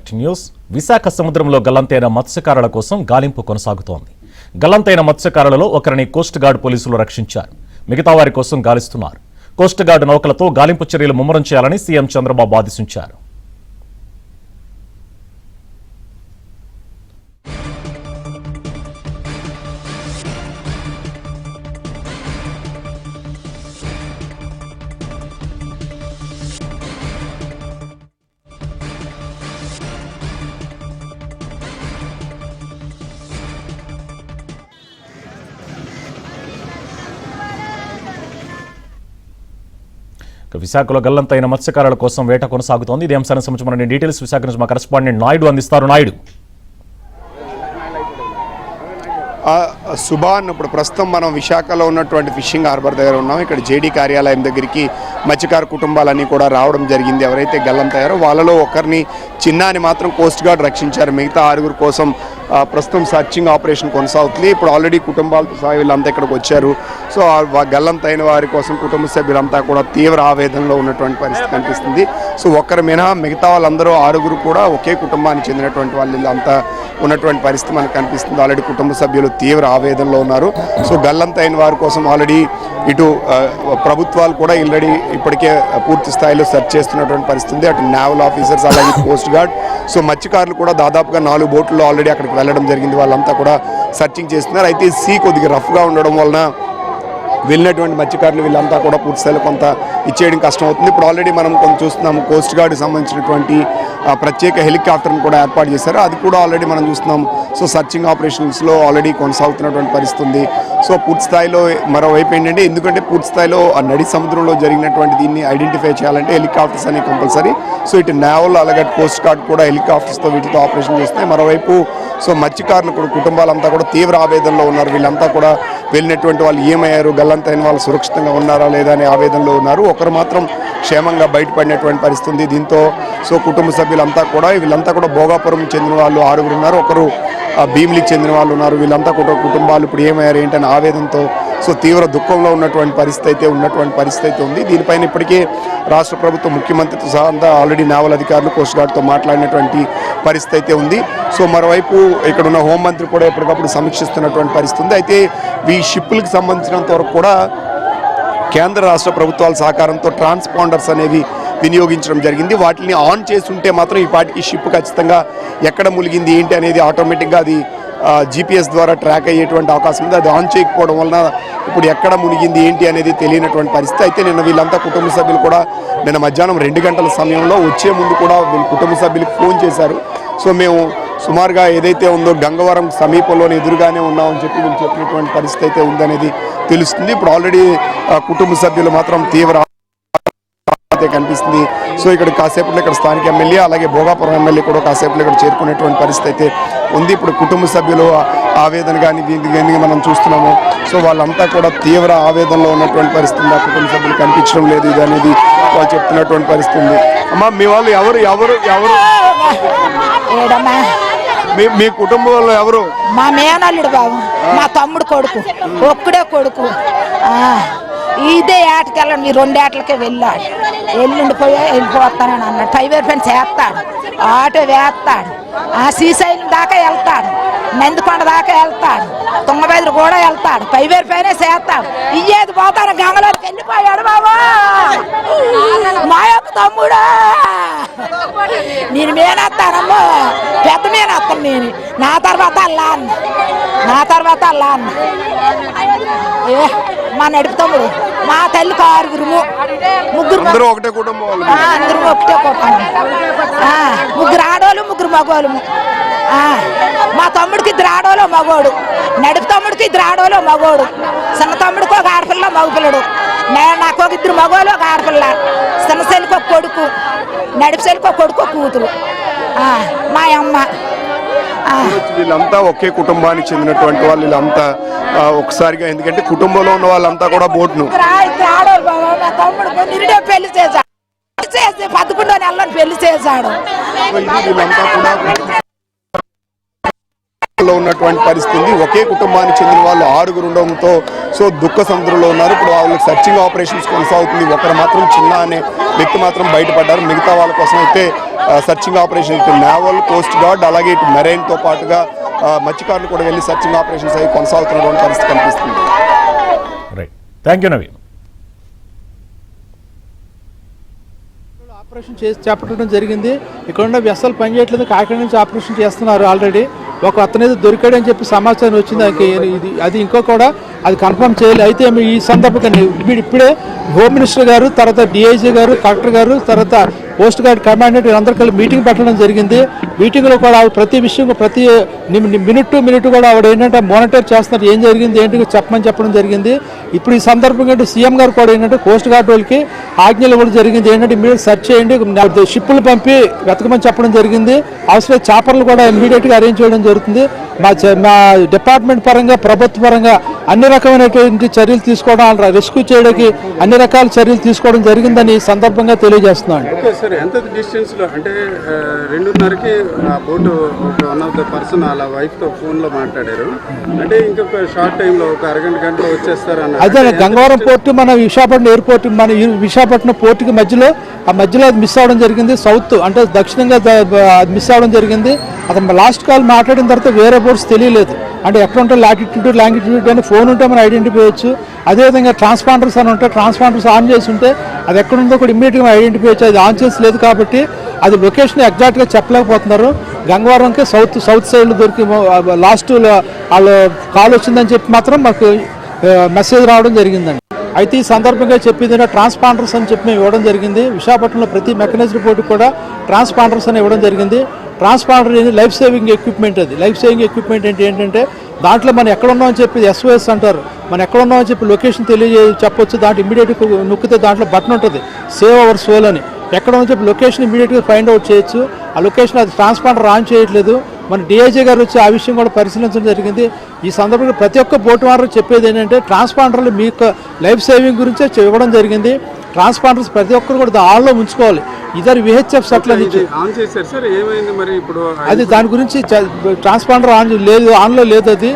Back to news. Visakha సముద్రంలో గల్లంతైన మత్స్యకారుల కోసం గాలింపు కొనసాగుతోంది. గల్లంతైన మత్స్యకారులలో ఒకరిని కోస్ట్ గార్డ్ పోలీసులు రక్షించారు. మిగతా వారి కోసం గాలిస్తున్నారు. కోస్ట్ గార్డ్ నౌకలతో గాలింపు చర్యలు ముమ్మరం చేయాలని సీఎం చంద్రబాబు ఆదేశించారు. విశాఖలో గల్లంతైన మత్స్యకారుల కోసం వేట కొనసాగుతోంది. ఇదే అంశానికి సంబంధించిన డీటెయిల్స్ విశాఖ నుంచి మా కరెస్పాండెంట్ నాయుడు అందిస్తారు. నాయుడు, సుభాన్, ఇప్పుడు ప్రస్తుతం మనం విశాఖలో ఉన్నటువంటి ఫిషింగ్ హార్బర్ దగ్గర ఉన్నాం. ఇక్కడ జేడీ కార్యాలయం దగ్గరికి మత్స్యకార కుటుంబాలన్నీ కూడా రావడం జరిగింది. ఎవరైతే గల్లంతయ్యారో వాళ్ళలో ఒకరిని చిన్నాని మాత్రం కోస్ట్ గార్డ్ రక్షించారు. మిగతా 6 కోసం ప్రస్తుతం సర్చింగ్ ఆపరేషన్ కొనసాగుతుంది. ఇప్పుడు ఆల్రెడీ కుటుంబాలతో సహా వీళ్ళంతా ఇక్కడికి వచ్చారు. సో గల్లంతైన వారి కోసం కుటుంబ సభ్యులంతా కూడా తీవ్ర ఆవేదనలో ఉన్నటువంటి పరిస్థితి కనిపిస్తుంది. సో ఒక్కరు మినహా మిగతా వాళ్ళందరూ 6 కూడా ఒకే కుటుంబానికి చెందినటువంటి వాళ్ళు అంతా ఉన్నటువంటి పరిస్థితి మనకు కనిపిస్తుంది. ఆల్రెడీ కుటుంబ సభ్యులు తీవ్ర ఆవేదనలో ఉన్నారు. సో గల్లంతైన వారి కోసం ఆల్రెడీ ఇటు ప్రభుత్వాలు కూడా ఆల్రెడీ ఇప్పటికే పూర్తి స్థాయిలో సెర్చ్ చేస్తున్నటువంటి పరిస్థితి. అటు నేవల్ ఆఫీసర్స్, అలాగే కోస్ట్ గార్డ్. సో మత్స్యకారులు కూడా దాదాపుగా 4 బోట్లలో ఆల్రెడీ అక్కడికి వెళ్ళడం జరిగింది. వాళ్ళంతా కూడా సర్చింగ్ చేస్తున్నారు. అయితే సీ కొద్దిగా రఫ్గా ఉండడం వలన వెళ్ళినటువంటి మత్స్యకారులు వీళ్ళంతా కూడా పూర్తి స్థాయిలో కొంత ఇచ్చేయడం కష్టం అవుతుంది. ఇప్పుడు ఆల్రెడీ మనం కొంత చూస్తున్నాము, కోస్ట్ గార్డ్కి సంబంధించినటువంటి ప్రత్యేక హెలికాప్టర్ను కూడా ఏర్పాటు చేశారు. అది కూడా ఆల్రెడీ మనం చూస్తున్నాం. సో సర్చింగ్ ఆపరేషన్స్లో ఆల్రెడీ కొనసాగుతున్నటువంటి పరిస్థితి ఉంది. సో పూర్తి స్థాయిలో మరోవైపు ఏంటంటే, ఎందుకంటే పూర్తి స్థాయిలో ఆ నడి సముద్రంలో జరిగినటువంటి దీన్ని ఐడెంటిఫై చేయాలంటే హెలికాప్టర్స్ అనేవి కంపల్సరీ. సో ఇటు నేవల్ అలాగే కోస్ట్ గార్డ్ కూడా హెలికాప్టర్స్తో వీటితో ఆపరేషన్ చేస్తున్నాయి. మరోవైపు సో మత్స్యకారులు కూడా కుటుంబాలంతా కూడా తీవ్ర ఆవేదనలో ఉన్నారు. వీళ్ళంతా కూడా వెళ్ళినటువంటి వాళ్ళు ఏమయ్యారు, గల్లంతైన వాళ్ళు సురక్షితంగా ఉన్నారా లేదా అనే ఆవేదనలో ఉన్నారు. ఒకరు మాత్రం క్షేమంగా బయటపడినటువంటి పరిస్థితి ఉంది. దీంతో సో కుటుంబ సభ్యులంతా కూడా వీళ్ళంతా కూడా భోగాపురం చెందిన వాళ్ళు 6 ఉన్నారు. ఒకరు భీమిలికి చెందిన వాళ్ళు ఉన్నారు. వీళ్ళంతా కూడా కుటుంబాలు ఇప్పుడు ఏమయ్యారు ఏంటనే ఆవేదనతో సో తీవ్ర దుఃఖంలో ఉన్నటువంటి పరిస్థితి అయితే ఉంది. దీనిపైన ఇప్పటికే రాష్ట్ర ప్రభుత్వం ముఖ్యమంత్రితో సహా అంతా ఆల్రెడీ నేవల్ అధికారులు కోస్ట్ గార్డ్తో మాట్లాడినటువంటి పరిస్థితి అయితే ఉంది. సో మరోవైపు ఇక్కడ ఉన్న హోంమంత్రి కూడా ఎప్పటికప్పుడు సమీక్షిస్తున్నటువంటి పరిస్థితి ఉంది. అయితే ఈ షిప్పులకు సంబంధించినంత వరకు కూడా కేంద్ర రాష్ట్ర ప్రభుత్వాల సహకారంతో ట్రాన్స్పాండర్స్ అనేవి వినియోగించడం జరిగింది. వాటిని ఆన్ చేసి ఉంటే మాత్రం ఈ పాటికి షిప్ ఖచ్చితంగా ఎక్కడ ములిగింది ఏంటి అనేది ఆటోమేటిక్గా అది GPS ద్వారా ట్రాక్ అయ్యేటువంటి అవకాశం ఉంది. అది ఆన్ చేయకపోవడం వలన ఇప్పుడు ఎక్కడ మునిగింది ఏంటి అనేది తెలియనటువంటి పరిస్థితి. అయితే నిన్న వీళ్ళంతా కుటుంబ సభ్యులు కూడా నిన్న మధ్యాహ్నం 2 గంటల సమయంలో వచ్చే ముందు కూడా వీళ్ళు కుటుంబ సభ్యులకు ఫోన్ చేశారు. సో మేము సుమారుగా ఏదైతే ఉందో గంగవరం సమీపంలోనే ఎదురుగానే ఉన్నామని చెప్పి వీళ్ళు చెప్పినటువంటి పరిస్థితి అయితే ఉందనేది తెలుస్తుంది. ఇప్పుడు ఆల్రెడీ కుటుంబ సభ్యులు మాత్రం తీవ్ర కనిపిస్తుంది. సో ఇక్కడ కాసేపట్లో ఇక్కడ స్థానిక ఎమ్మెల్యే అలాగే భోగాపురం ఎమ్మెల్యే కూడా కాసేపట్లో ఇక్కడ చేరుకునేటువంటి పరిస్థితి అయితే ఉంది. ఇప్పుడు కుటుంబ సభ్యులు ఆవేదన కానీ దీనికి మనం చూస్తున్నాము. సో వాళ్ళంతా కూడా తీవ్ర ఆవేదనలో ఉన్నటువంటి పరిస్థితి. ఆ కుటుంబ సభ్యులు కనిపించడం లేదు ఇది అనేది వాళ్ళు చెప్తున్నటువంటి పరిస్థితి ఉంది. అమ్మా, మీ వాళ్ళు ఎవరు మీ కుటుంబంలో ఎవరు? మా మేనల్లుడు బాబు, మా తమ్ముడు కొడుకు, ఒక్కడే కొడుకు. ఇదే ఏటకెళ్ళండి, 2 ఏటలకే వెళ్ళాడు. వెళ్ళిపోతానని అన్నాడు. ఫైబర్ ఫెన్స్ వేస్తాడు, ఆటో వేస్తాడు, శ్రీశైలం దాకా వెళ్తాడు, నందికొండ దాకా వెళ్తాడు, తుంగబెదురు కూడా వెళ్తాడు, ఫైబర్ ఫైనే చేస్తాడు. ఇయ్యేది పోతాను గంగలోకి వెళ్ళిపోయాడు బాబా. మా యొక్క తమ్ముడా, నేను మేనేస్తానమ్మో, పెద్ద మేనేస్తాను నేను. నా తర్వాత అల్లా అన్న మా నడుపు తమ్ముడు, మా తల్లికి 6 అందరూ ఒకటే కుటుంబం, అందరూ ఒకటే కుటుంబం. 3 ఆడోళ్ళు 3 మగోళ్ళు. మా తమ్ముడికి 2 ఆడోళ్ళు మగోడు, నడుపు తమ్ముడికి 2 ఆడోళ్ళు మగోడు, చిన్న తమ్ముడికి 1 ఆడపిల్ల మగపిల్లడు, నాకు 2 మగోళ్ళు 1 ఆడపిల్ల, చిన్న సెల్లికి 1 కొడుకు, నడుపు సెల్లికి 1 కొడుకు కూతురు, మా అమ్మ. వీళ్ళంతా ఒకే కుటుంబానికి చెందినటువంటి వాళ్ళు వీళ్ళంతా ఒకసారిగా, ఎందుకంటే కుటుంబంలో ఉన్న వాళ్ళంతా కూడా బోట్ను పెళ్లి చేశాడు, 11 నెలలను పెళ్లి చేశాడు. చిక్కుముక్కల్లో ఉన్నటువంటి పరిస్థితి ఉంది. ఒకే కుటుంబానికి చెందిన వాళ్ళు 6 ఉండడంతో దుఃఖ సముద్రంలో ఉన్నారు. ఇప్పుడు వాళ్ళకి సర్చింగ్ ఆపరేషన్స్ కొనసాగుతుంది. ఒకరు మాత్రం చిన్న అనే వ్యక్తి మాత్రం బయటపడ్డారు. మిగతా వాళ్ళ కోసం అయితే సర్చింగ్ ఆపరేషన్ ఇటు నేవల్, కోస్ట్ గార్డ్, అలాగే ఇటు మెరైన్తో పాటుగా మత్స్యకారులు కూడా వెళ్ళి సర్చింగ్ ఆపరేషన్స్ అవి కొనసాగుతున్నటువంటి పరిస్థితి కనిపిస్తుంది. Right, thank you Naveen. Operation చేసి చేపట్టడం జరిగింది. ఇక్కడ ఉన్న వెస్సలు పనిచేయట్లేదు, కాకినాడ నుంచి ఆపరేషన్ చేస్తున్నారు. ఆల్రెడీ ఒక అతనేది దొరికాడు అని చెప్పి సమాచారం వచ్చింది. అది ఇంకో కూడా అది కన్ఫర్మ్ చేయాలి. అయితే ఈ సందర్భంగా ఇప్పుడే హోమ్ మినిస్టర్ గారు, తర్వాత డిఐజీ గారు, కలెక్టర్ గారు, తర్వాత పోస్ట్ గార్డ్ కమాండెంట్ అందరూ కలిసి మీటింగ్ పెట్టడం జరిగింది. మీటింగ్లో కూడా ప్రతి విషయం ప్రతి మినిట్ టు మినిట్ కూడా ఆవిడ ఏంటంటే మానిటర్ చేస్తున్నారు. ఏం జరిగింది ఏంటి చెప్పడం జరిగింది. ఇప్పుడు ఈ సందర్భంగా సీఎం గారు కూడా ఏంటంటే కోస్ట్ గార్డ్ వాళ్ళకి ఆజ్ఞలు ఇవ్వడం జరిగింది. ఏంటంటే ఇమీడియట్ సెర్చ్ చేయండి, షిప్పులు పంపి వెతకమని చెప్పడం జరిగింది. అవసరం చాపర్లు కూడా ఇమీడియట్గా అరేంజ్ చేయడం జరుగుతుంది. మా డిపార్ట్మెంట్ పరంగా, ప్రభుత్వ పరంగా అన్ని రకమైనటువంటి చర్యలు తీసుకోవడం, రెస్క్యూ చేయడానికి అన్ని రకాల చర్యలు తీసుకోవడం జరిగిందని ఈ సందర్భంగా తెలియజేస్తున్నాను. సరే, ఎంత డిస్టెన్స్ లో అంటే 2:30కి ఆ boat one of the person వాళ్ళ వైఫ్ తో ఫోన్ లో మాట్లాడారు. అంటే ఇంకొక షార్ట్ టైం లో ఒక అరగంట గంటలో వచ్చేస్తారు అన్న. అదే గంగవరం పోర్టు, మన విశాఖపట్నం ఎయిర్పోర్ట్, మన విశాఖపట్నం పోర్టుకి మధ్యలో అది మిస్ అవ్వడం జరిగింది. సౌత్ అంటే దక్షిణంగా మిస్ అవ్వడం జరిగింది. అతను లాస్ట్ కాల్ మాట్లాడిన తర్వాత వేరే బోర్డ్స్ తెలియలేదు. అంటే ఎక్కడ ఉంటే లాటిట్యూడ్ లాంగిట్యూడ్ అని ఫోన్ ఉంటే మనం ఐడెంటిఫై చేయొచ్చు. అదేవిధంగా ట్రాన్స్పాండర్స్ అని ఉంటే ట్రాన్స్పాండర్స్ ఆన్ చేసి ఉంటే అది ఎక్కడ ఉందో కూడా ఇమ్మీడియట్గా ఐడెంటిఫై చేయొచ్చు. అది ఆన్ చేసి లేదు కాబట్టి అది లొకేషన్ ఎగ్జాక్ట్గా చెప్పలేకపోతున్నారు. గంగవరంకి సౌత్ సైడ్లో దొరికి లాస్ట్ వాళ్ళు కాల్ వచ్చిందని చెప్పి మాత్రం మాకు మెసేజ్ రావడం జరిగిందండి. అయితే ఈ సందర్భంగా చెప్పింది ట్రాన్స్పాండర్స్ అని చెప్పి మేము ఇవ్వడం జరిగింది. విశాఖపట్నంలో ప్రతి మెకనైజ్డ్ బోర్డుకి కూడా ట్రాన్స్పాండర్స్ అని ఇవ్వడం జరిగింది. ట్రాన్స్పాండర్ అనేది లైఫ్ సేవింగ్ ఎక్విప్మెంట్. అది లైఫ్ సేవింగ్ ఎక్విప్మెంట్ ఏంటంటే దాంట్లో మనం ఎక్కడ ఉన్నామని చెప్పి SOS అంటారు. మనం ఎక్కడ ఉన్నామని చెప్పి లొకేషన్ చెప్పొచ్చు. దాంట్లో ఇమీడియట్గా నొక్కితే దాంట్లో బటన్ ఉంటుంది, సేవ్ అవర్ సోల్ అని. ఎక్కడ ఉందని చెప్పి లొకేషన్ ఇమీడియట్గా ఫైండ్ అవుట్ చేయొచ్చు. ఆ లొకేషన్ అది ట్రాన్స్పాండర్ ఆన్ చేయట్లేదు. మన డిఐజీ గారు వచ్చి ఆ విషయం కూడా పరిశీలించడం జరిగింది. ఈ సందర్భంగా ప్రతి ఒక్క బోటు వారు చెప్పేది ఏంటంటే ట్రాన్స్పాండర్లు మీకు లైఫ్ సేవింగ్ గురించే ఇవ్వడం జరిగింది. ట్రాన్స్పాండర్స్ ప్రతి ఒక్కరు కూడా ఆన్లో ఉంచుకోవాలి. ఇద్దరు VHF సెట్ల నుంచి ఆన్ చేశారు సార్. ఏమైంది మరి ఇప్పుడు? అది దాని గురించి ట్రాన్స్పాండర్ ఆన్లో లేదు అది.